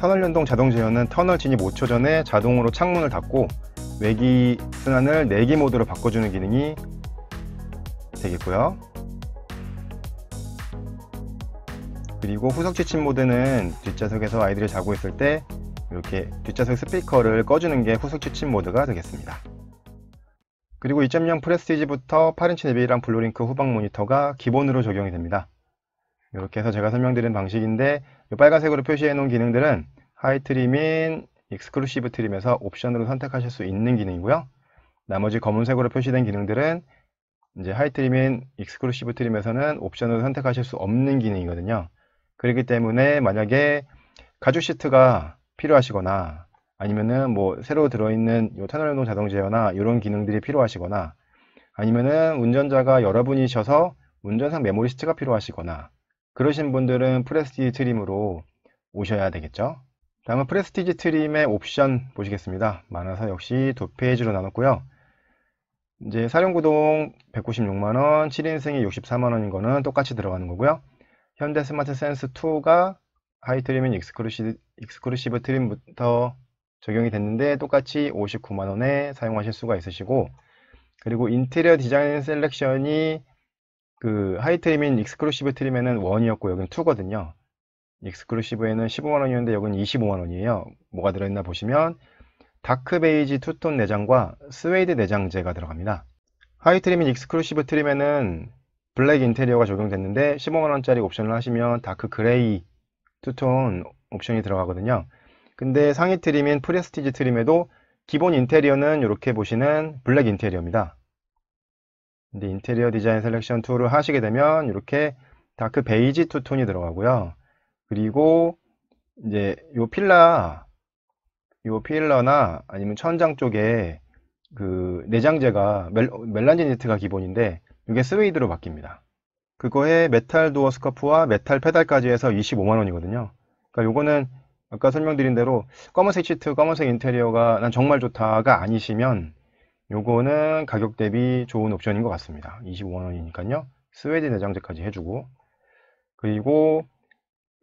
터널 연동 자동 제어는 터널 진입 5초 전에 자동으로 창문을 닫고 외기 순환을 내기 모드로 바꿔주는 기능이 되겠고요. 그리고 후석 취침 모드는 뒷좌석에서 아이들이 자고 있을 때 이렇게 뒷좌석 스피커를 꺼주는 게 후석 취침 모드가 되겠습니다. 그리고 2.0 프레스티지부터 8인치 내비랑 블루링크 후방 모니터가 기본으로 적용이 됩니다. 이렇게 해서 제가 설명드린 방식인데, 이 빨간색으로 표시해 놓은 기능들은 하이 트림인 익스클루시브 트림에서 옵션으로 선택하실 수 있는 기능이고요. 나머지 검은색으로 표시된 기능들은 이제 하이 트림인 익스클루시브 트림에서는 옵션으로 선택하실 수 없는 기능이거든요. 그렇기 때문에 만약에 가죽 시트가 필요하시거나 아니면은 뭐 새로 들어있는 요 터널 연동 자동 제어나 이런 기능들이 필요하시거나 아니면은 운전자가 여러분이셔서 운전상 메모리 스틱가 필요하시거나 그러신 분들은 프레스티지 트림으로 오셔야 되겠죠. 다음은 프레스티지 트림의 옵션 보시겠습니다. 많아서 역시 두 페이지로 나눴고요. 이제 사륜구동 196만원, 7인승이 64만원인 거는 똑같이 들어가는 거고요. 현대 스마트 센스 2가 하이 트림인 익스클루시브 트림부터 적용이 됐는데 똑같이 59만원에 사용하실 수가 있으시고, 그리고 인테리어 디자인 셀렉션이 그 하이 트림인 익스클루시브 트림에는 1이었고 여기는 2거든요. 익스클루시브에는 15만원이었는데 여기는 25만원이에요. 뭐가 들어있나 보시면 다크 베이지 투톤 내장과 스웨이드 내장재가 들어갑니다. 하이 트림인 익스클루시브 트림에는 블랙 인테리어가 적용됐는데 15만원짜리 옵션을 하시면 다크 그레이 투톤 옵션이 들어가거든요. 근데 상위 트림인 프레스티지 트림에도 기본 인테리어는 이렇게 보시는 블랙 인테리어입니다. 근데 인테리어 디자인 셀렉션 2를 하시게 되면 이렇게 다크 베이지 투톤이 들어가고요. 그리고 이제 요 필러나 아니면 천장 쪽에 그 내장재가 멜란지 니트가 기본인데 이게 스웨이드로 바뀝니다. 그거에 메탈 도어 스커프와 메탈 페달까지 해서 25만원이거든요. 그러니까 요거는 아까 설명드린 대로 검은색 시트, 검은색 인테리어가 난 정말 좋다가 아니시면 요거는 가격 대비 좋은 옵션인 것 같습니다. 25만원이니까요. 스웨이드 내장재까지 해주고, 그리고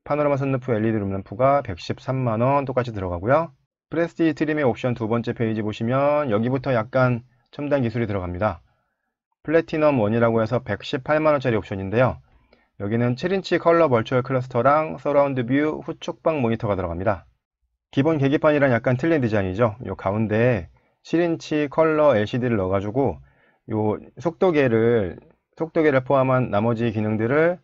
파노라마 선루프 LED 룸램프가 113만원 똑같이 들어가고요. 프레스티지 트림의 옵션 두 번째 페이지 보시면 여기부터 약간 첨단 기술이 들어갑니다. 플래티넘 1이라고 해서 118만원짜리 옵션인데요. 여기는 7인치 컬러 버추얼 클러스터랑 서라운드 뷰 후측방 모니터가 들어갑니다. 기본 계기판이랑 약간 틀린 디자인이죠. 요 가운데에 7인치 컬러 LCD를 넣어가지고 요 속도계를 포함한 나머지 기능들을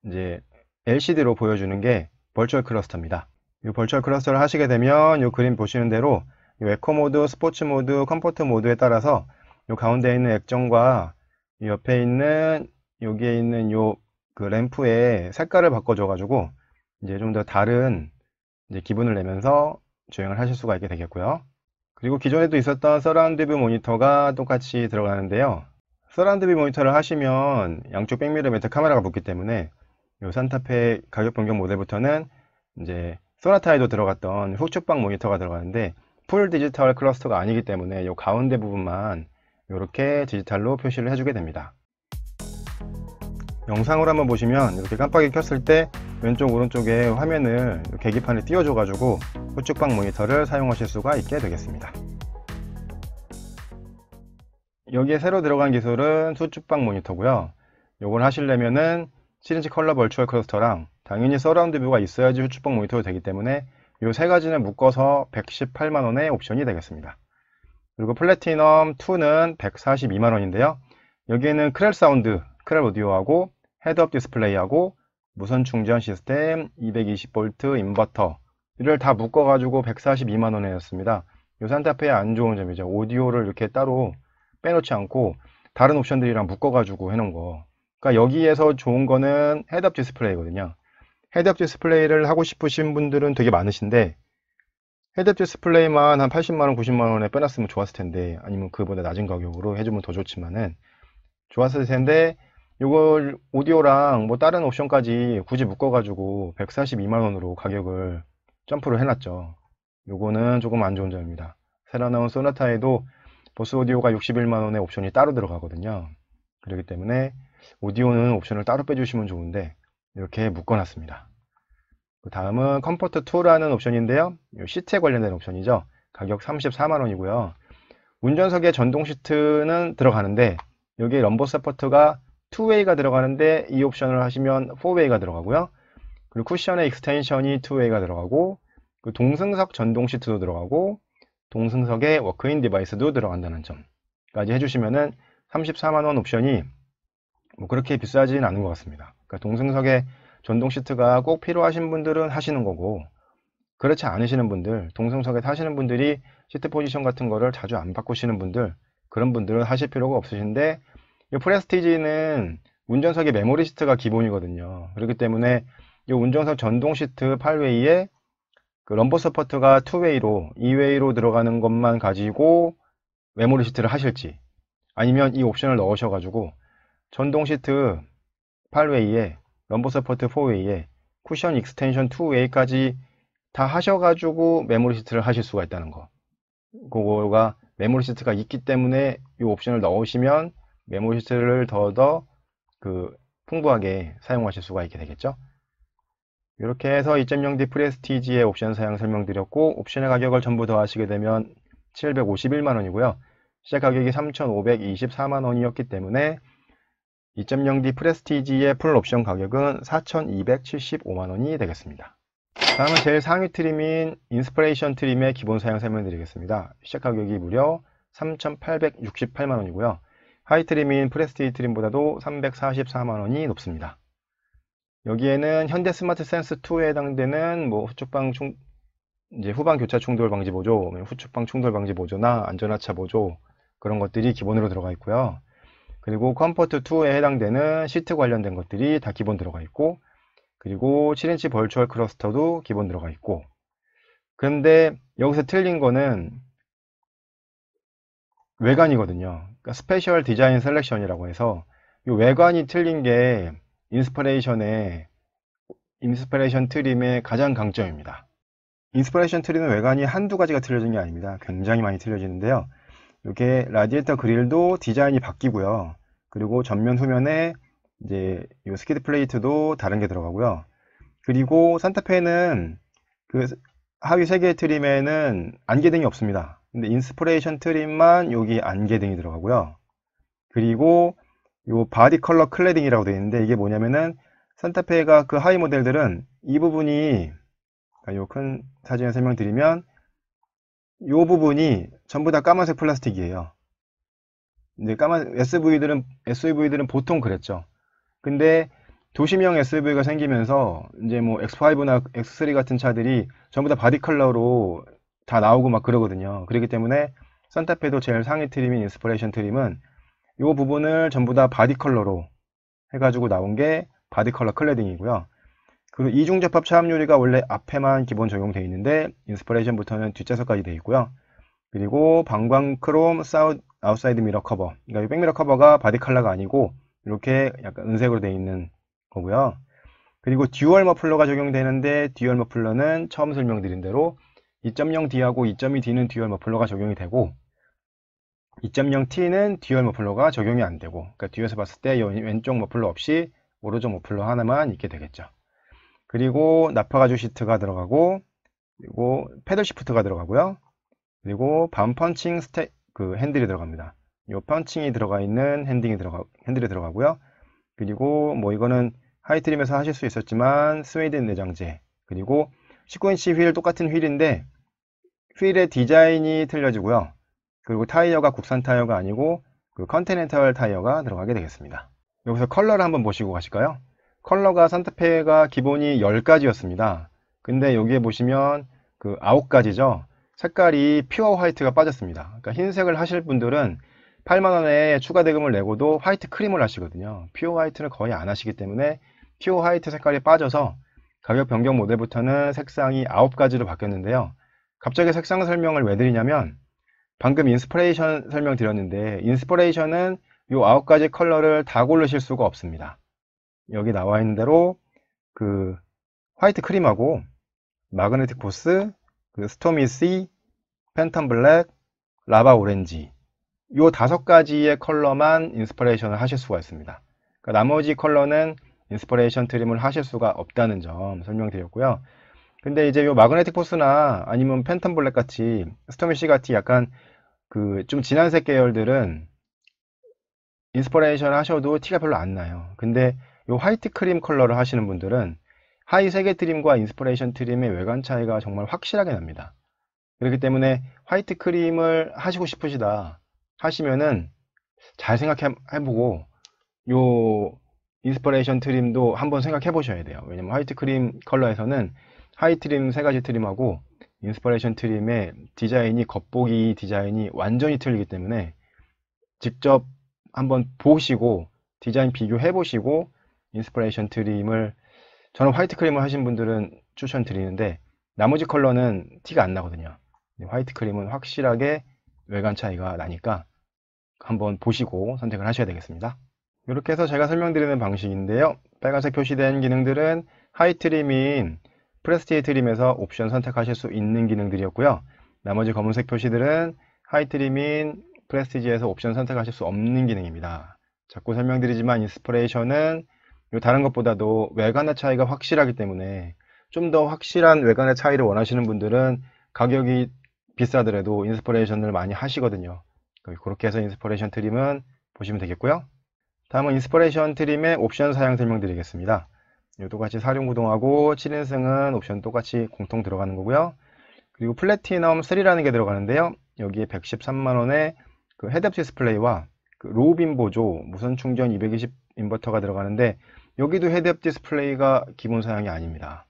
이제 LCD로 보여주는 게 버추얼 클러스터입니다. 이 버추얼 클러스터를 하시게 되면 이 그림 보시는 대로 이 에코 모드, 스포츠 모드, 컴포트 모드에 따라서 이 가운데 있는 액정과 이 옆에 있는 여기에 있는 요 그 램프의 색깔을 바꿔줘 가지고 이제 좀 더 다른 이제 기분을 내면서 주행을 하실 수가 있게 되겠고요. 그리고 기존에도 있었던 서라운드 뷰 모니터가 똑같이 들어가는데요. 서라운드 뷰 모니터를 하시면 양쪽 백미러 밑에 카메라가 붙기 때문에 이 산타페 가격 변경 모델부터는 이제 소나타에도 들어갔던 후측방 모니터가 들어가는데 풀 디지털 클러스터가 아니기 때문에 이 가운데 부분만 이렇게 디지털로 표시를 해주게 됩니다. 영상으로 한번 보시면 이렇게 깜빡이 켰을 때 왼쪽 오른쪽에 화면을 계기판에 띄워줘 가지고 후측방 모니터를 사용하실 수가 있게 되겠습니다. 여기에 새로 들어간 기술은 후측방 모니터고요. 요걸 하시려면은 7인치 컬러 버추얼 클러스터랑 당연히 서라운드 뷰가 있어야지 후측방 모니터가 되기 때문에 이 세 가지는 묶어서 118만원의 옵션이 되겠습니다. 그리고 플래티넘 2는 142만원인데요. 여기에는 크렐 사운드, 크렐 오디오하고 헤드업 디스플레이하고 무선 충전 시스템, 220V 인버터를 다 묶어가지고 142만원이었습니다. 이 산타페의 안 좋은 점이죠. 오디오를 이렇게 따로 빼놓지 않고 다른 옵션들이랑 묶어가지고 해놓은 거. 그러니까 여기에서 좋은 거는 헤드업 디스플레이거든요. 헤드업 디스플레이를 하고 싶으신 분들은 되게 많으신데 헤드업 디스플레이만 한 80만원, 90만원에 빼놨으면 좋았을 텐데, 아니면 그보다 낮은 가격으로 해주면 더 좋지만은 좋았을 텐데, 이걸 오디오랑 뭐 다른 옵션까지 굳이 묶어가지고 142만원으로 가격을 점프를 해놨죠. 요거는 조금 안 좋은 점입니다. 새로 나온 소나타에도 보스 오디오가 61만원의 옵션이 따로 들어가거든요. 그렇기 때문에 오디오는 옵션을 따로 빼주시면 좋은데 이렇게 묶어놨습니다. 그 다음은 컴포트 2라는 옵션인데요. 시트에 관련된 옵션이죠. 가격 34만원이고요. 운전석에 전동 시트는 들어가는데 여기에 럼버 서포트가 2웨이가 들어가는데 이 옵션을 하시면 4웨이가 들어가고요. 그리고 쿠션의 익스텐션이 2웨이가 들어가고 그 동승석 전동 시트도 들어가고 동승석에 워크인 디바이스도 들어간다는 점까지 해주시면은 34만원 옵션이 뭐 그렇게 비싸지는 않은 것 같습니다. 그러니까 동승석에 전동 시트가 꼭 필요하신 분들은 하시는 거고, 그렇지 않으시는 분들, 동승석에 타시는 분들이 시트 포지션 같은 거를 자주 안 바꾸시는 분들, 그런 분들은 하실 필요가 없으신데, 이 프레스티지는 운전석에 메모리 시트가 기본이거든요. 그렇기 때문에 이 운전석 전동 시트 8웨이에 그 럼버 서포트가 2웨이로, 2웨이로 들어가는 것만 가지고 메모리 시트를 하실지, 아니면 이 옵션을 넣으셔가지고 전동 시트 8웨이에 럼버 서포트 4웨이에 쿠션 익스텐션 2웨이까지 다 하셔가지고 메모리 시트를 하실 수가 있다는 거. 그거가 메모리 시트가 있기 때문에 이 옵션을 넣으시면 메모리 시트를 더 풍부하게 사용하실 수가 있게 되겠죠. 이렇게 해서 2.0D 프레스티지의 옵션 사양 설명드렸고, 옵션의 가격을 전부 더 하시게 되면 751만원이고요. 시작 가격이 3,524만원이었기 때문에 2.0D 프레스티지의 풀 옵션 가격은 4,275만원이 되겠습니다. 다음은 제일 상위 트림인 인스퍼레이션 트림의 기본 사양 설명드리겠습니다. 시작 가격이 무려 3,868만원이고요. 하이 트림인 프레스티지 트림보다도 344만원이 높습니다. 여기에는 현대 스마트 센스 2에 해당되는 뭐 후방 교차 충돌 방지 보조, 후측방 충돌 방지 보조나 안전하차 보조, 그런 것들이 기본으로 들어가 있고요. 그리고 컴포트 2에 해당되는 시트 관련된 것들이 다 기본 들어가 있고, 그리고 7인치 벌추얼 클러스터도 기본 들어가 있고, 그런데 여기서 틀린 거는 외관이거든요. 그러니까 스페셜 디자인 셀렉션이라고 해서 이 외관이 틀린 게 인스퍼레이션 트림의 가장 강점입니다. 인스퍼레이션 트림은 외관이 한두 가지가 틀려진 게 아닙니다. 굉장히 많이 틀려지는데요. 이렇게 라디에이터 그릴도 디자인이 바뀌고요. 그리고 전면 후면에 이제 이 스키드 플레이트도 다른 게 들어가고요. 그리고 산타페는 그 하위 3개의 트림에는 안개등이 없습니다. 근데 인스퍼레이션 트림만 여기 안개등이 들어가고요. 그리고 요 바디 컬러 클래딩이라고 되어 있는데, 이게 뭐냐면은 산타페가 그 하위 모델들은 이 부분이, 요 큰 사진에 설명드리면 요 부분이 전부 다 까만색 플라스틱이에요. 이제 SUV들은 보통 그랬죠. 근데 도심형 SUV가 생기면서 이제 뭐 X5나 X3 같은 차들이 전부 다 바디 컬러로 다 나오고 막 그러거든요. 그렇기 때문에 산타페도 제일 상위 트림인 인스퍼레이션 트림은 이 부분을 전부 다 바디 컬러로 해가지고 나온 게 바디 컬러 클래딩이고요. 그리고 이중 접합 차압 유리가 원래 앞에만 기본 적용되어 있는데 인스퍼레이션부터는 뒷좌석까지 되어 있고요. 그리고 방광 크롬 아웃사이드 미러 커버, 그러니까 이 백미러 커버가 바디 컬러가 아니고 이렇게 약간 은색으로 되어 있는 거고요. 그리고 듀얼 머플러가 적용되는데, 듀얼 머플러는 처음 설명드린 대로 2.0D하고 2.2D는 듀얼 머플러가 적용이 되고 2.0T는 듀얼 머플러가 적용이 안 되고, 그러니까 뒤에서 봤을 때 왼쪽 머플러 없이 오른쪽 머플러 하나만 있게 되겠죠. 그리고 나파가죽 시트가 들어가고, 그리고 패들 시프트가 들어가고요. 그리고 밤 펀칭 핸들이 들어갑니다. 이 펀칭이 들어가 있는 핸들이 들어가고요. 그리고 뭐 이거는 하이트림에서 하실 수 있었지만 스웨이드 내장재, 그리고 19인치 휠 똑같은 휠인데 휠의 디자인이 틀려지고요. 그리고 타이어가 국산 타이어가 아니고 그 컨티넨탈 타이어가 들어가게 되겠습니다. 여기서 컬러를 한번 보시고 가실까요? 컬러가 산타페가 기본이 10가지였습니다. 근데 여기에 보시면 그 9가지죠. 색깔이 퓨어 화이트가 빠졌습니다. 그러니까 흰색을 하실 분들은 8만원에 추가 대금을 내고도 화이트 크림을 하시거든요. 퓨어 화이트는 거의 안 하시기 때문에 퓨어 화이트 색깔이 빠져서 가격 변경 모델부터는 색상이 9가지로 바뀌었는데요. 갑자기 색상 설명을 왜 드리냐면, 방금 인스퍼레이션 설명드렸는데 인스퍼레이션은 이 9가지 컬러를 다 고르실 수가 없습니다. 여기 나와 있는 대로 그 화이트 크림하고 마그네틱 포스, 그 스토미 씨, 팬텀 블랙, 라바 오렌지, 요 5가지의 컬러만 인스퍼레이션을 하실 수가 있습니다. 그러니까 나머지 컬러는 인스퍼레이션 트림을 하실 수가 없다는 점 설명드렸고요. 근데 이제 요 마그네틱 포스나 아니면 팬텀 블랙 같이 스토미시 같이 약간 그 좀 진한 색 계열들은 인스퍼레이션 하셔도 티가 별로 안 나요. 근데 요 화이트 크림 컬러를 하시는 분들은 하이 세계 트림과 인스퍼레이션 트림의 외관 차이가 정말 확실하게 납니다. 그렇기 때문에 화이트 크림을 하시고 싶으시다 하시면은 잘 생각해보고 요 인스퍼레이션 트림도 한번 생각해 보셔야 돼요. 왜냐면 화이트 크림 컬러에서는 하이 트림 세 가지 트림하고 인스퍼레이션 트림의 디자인이, 겉보기 디자인이 완전히 틀리기 때문에 직접 한번 보시고 디자인 비교해 보시고 인스퍼레이션 트림을, 저는 화이트 크림을 하신 분들은 추천드리는데 나머지 컬러는 티가 안 나거든요. 화이트 크림은 확실하게 외관 차이가 나니까 한번 보시고 선택을 하셔야 되겠습니다. 이렇게 해서 제가 설명드리는 방식인데요. 빨간색 표시된 기능들은 하이 트림인 프레스티지 트림에서 옵션 선택하실 수 있는 기능들이었고요. 나머지 검은색 표시들은 하이 트림인 프레스티지에서 옵션 선택하실 수 없는 기능입니다. 자꾸 설명드리지만 인스퍼레이션은 다른 것보다도 외관의 차이가 확실하기 때문에 좀 더 확실한 외관의 차이를 원하시는 분들은 가격이 비싸더라도 인스퍼레이션을 많이 하시거든요. 그렇게 해서 인스퍼레이션 트림은 보시면 되겠고요. 다음은 인스퍼레이션 트림의 옵션 사양 설명드리겠습니다. 똑같이 사륜구동하고 7인승은 옵션 똑같이 공통 들어가는 거고요. 그리고 플래티넘 3라는 게 들어가는데요. 여기에 113만원에 그 헤드업 디스플레이와 그 로우빔 보조, 무선 충전 220 인버터가 들어가는데 여기도 헤드업 디스플레이가 기본 사양이 아닙니다.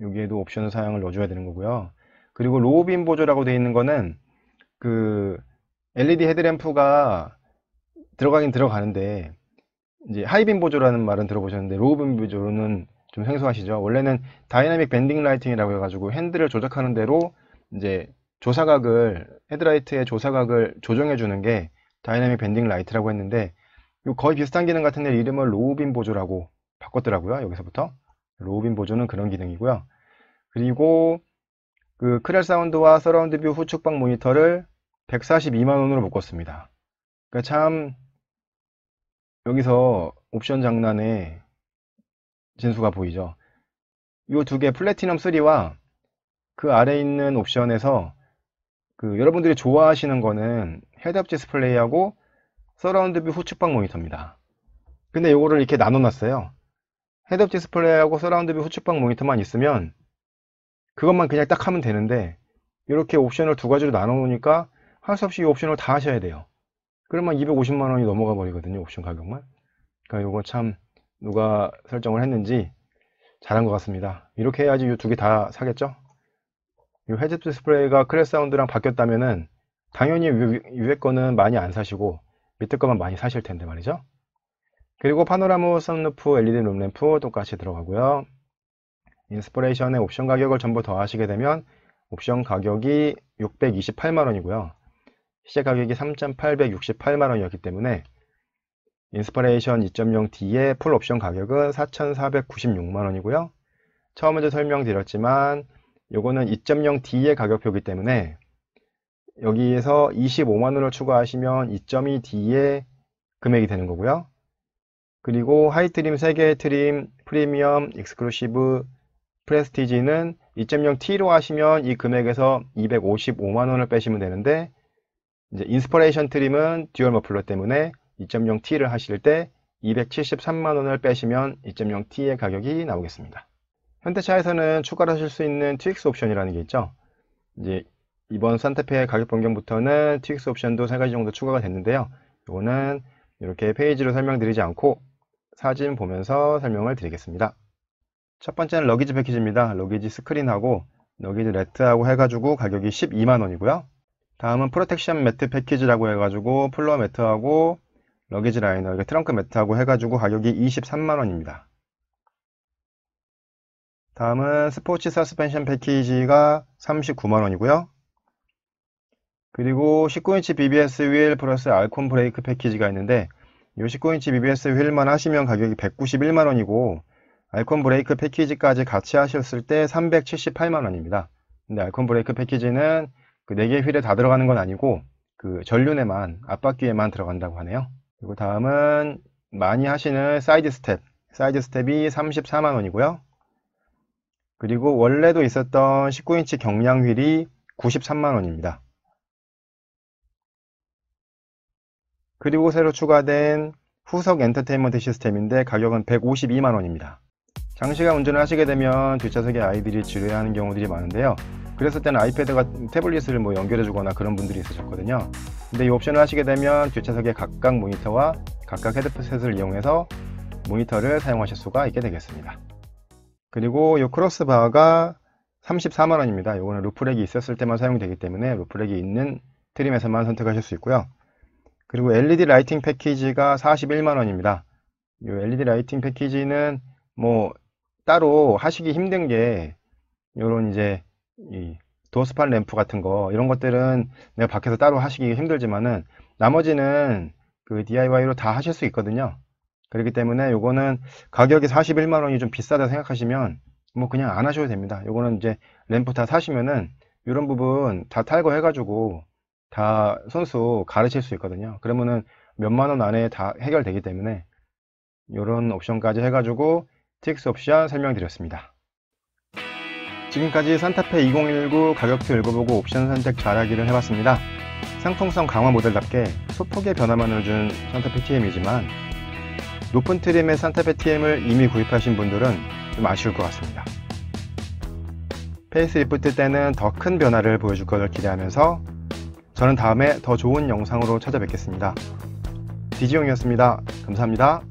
여기에도 옵션 사양을 넣어줘야 되는 거고요. 그리고 로우빔 보조라고 되어 있는 거는 그 LED 헤드램프가 들어가긴 들어가는데 이제 하이빔 보조라는 말은 들어보셨는데 로우빔 보조는 좀 생소하시죠? 원래는 다이나믹 밴딩 라이팅이라고 해가지고 핸들을 조작하는 대로 이제 조사각을, 헤드라이트의 조사각을 조정해 주는 게 다이나믹 밴딩 라이트라고 했는데 거의 비슷한 기능 같은데 이름을 로우빔 보조라고 바꿨더라고요. 여기서부터 로우빔 보조는 그런 기능이고요. 그리고 그 크렐 사운드와 서라운드 뷰 후측방 모니터를 142만원으로 묶었습니다. 그러니까 참 여기서 옵션 장난에 진수가 보이죠. 이 두 개 플래티넘 3와 그 아래 있는 옵션에서 그 여러분들이 좋아하시는 거는 헤드업 디스플레이하고 서라운드 뷰 후측방 모니터입니다. 근데 이거를 이렇게 나눠 놨어요. 헤드업 디스플레이하고 서라운드 뷰 후측방 모니터만 있으면 그것만 그냥 딱 하면 되는데 이렇게 옵션을 두 가지로 나눠 놓으니까 할 수 없이 이 옵션을 다 하셔야 돼요. 그러면 250만원이 넘어가 버리거든요, 옵션 가격만. 그러니까 이거 참 누가 설정을 했는지 잘한 것 같습니다. 이렇게 해야지 이 두 개 다 사겠죠? 이 헤드업 디스플레이가 크렐 사운드랑 바뀌었다면은 당연히 위에 거는 많이 안 사시고 밑에 거만 많이 사실 텐데 말이죠. 그리고 파노라마 선루프, LED 룸램프 똑같이 들어가고요. 인스퍼레이션의 옵션 가격을 전부 더하시게 되면 옵션 가격이 628만원이고요. 시제 가격이 3,868만원이었기 때문에 인스퍼레이션 2.0D의 풀 옵션 가격은 4,496만원이고요. 처음에도 설명드렸지만 요거는 2.0D의 가격표이기 때문에 여기에서 25만원을 추가하시면 2.2D의 금액이 되는 거고요. 그리고 하이 트림 3개의 트림, 프리미엄, 익스클루시브, 프레스티지는 2.0T로 하시면 이 금액에서 255만원을 빼시면 되는데 이제 인스퍼레이션 트림은 듀얼 머플러 때문에 2.0T를 하실 때 273만원을 빼시면 2.0T의 가격이 나오겠습니다. 현대차에서는 추가로 하실 수 있는 TWX 옵션이라는 게 있죠. 이제 이번 산타페 가격 변경부터는 TWX 옵션도 3가지 정도 추가가 됐는데요. 이거는 이렇게 페이지로 설명드리지 않고 사진 보면서 설명을 드리겠습니다. 첫 번째는 러기지 패키지입니다. 러기지 스크린하고 러기지 레트하고 해가지고 가격이 12만원이고요. 다음은 프로텍션 매트 패키지라고 해가지고 플로어 매트하고 러기지 라이너, 이게 트렁크 매트하고 해가지고 가격이 23만원입니다. 다음은 스포츠 서스펜션 패키지가 39만원이고요. 그리고 19인치 BBS 휠 플러스 알콘 브레이크 패키지가 있는데 이 19인치 BBS 휠만 하시면 가격이 191만원이고 알콘 브레이크 패키지까지 같이 하셨을 때 378만원입니다. 근데 알콘 브레이크 패키지는 그 4개 휠에 다 들어가는 건 아니고 그 전륜에만, 앞바퀴에만 들어간다고 하네요. 그리고 다음은 많이 하시는 사이드 스텝, 사이드 스텝이 34만원이고요. 그리고 원래도 있었던 19인치 경량 휠이 93만원입니다. 그리고 새로 추가된 후석 엔터테인먼트 시스템인데 가격은 152만원입니다. 장시간 운전을 하시게 되면 뒷좌석에 아이들이 지뢰하는 경우들이 많은데요. 그랬을 때는 아이패드가 태블릿을 연결해 주거나 그런 분들이 있으셨거든요. 근데 이 옵션을 하시게 되면 뒷좌석의 각각 모니터와 각각 헤드셋을 이용해서 모니터를 사용하실 수가 있게 되겠습니다. 그리고 이 크로스바가 34만원입니다. 이거는 루프렉이 있었을 때만 사용이 되기 때문에 루프렉이 있는 트림에서만 선택하실 수 있고요. 그리고 LED 라이팅 패키지가 41만원입니다. 이 LED 라이팅 패키지는 따로 하시기 힘든 게 요런 이제 이 도어스판 램프 같은 거 이런 것들은 내가 밖에서 따로 하시기 힘들지만은 나머지는 그 DIY로 다 하실 수 있거든요. 그렇기 때문에 요거는 가격이 41만원이 좀 비싸다 생각하시면 그냥 안 하셔도 됩니다. 요거는 이제 램프 다 사시면은 이런 부분 다 탈거 해가지고 다 손수 가르칠 수 있거든요. 그러면은 몇만원 안에 다 해결되기 때문에 요런 옵션까지 해가지고 TX 옵션 설명드렸습니다. 지금까지 산타페 2019 가격표 읽어보고 옵션 선택 잘하기를 해봤습니다. 상품성 강화 모델답게 소폭의 변화만을 준 산타페 TM이지만 높은 트림의 산타페 TM을 이미 구입하신 분들은 좀 아쉬울 것 같습니다. 페이스리프트 때는 더 큰 변화를 보여줄 것을 기대하면서 저는 다음에 더 좋은 영상으로 찾아뵙겠습니다. 디지용이었습니다. 감사합니다.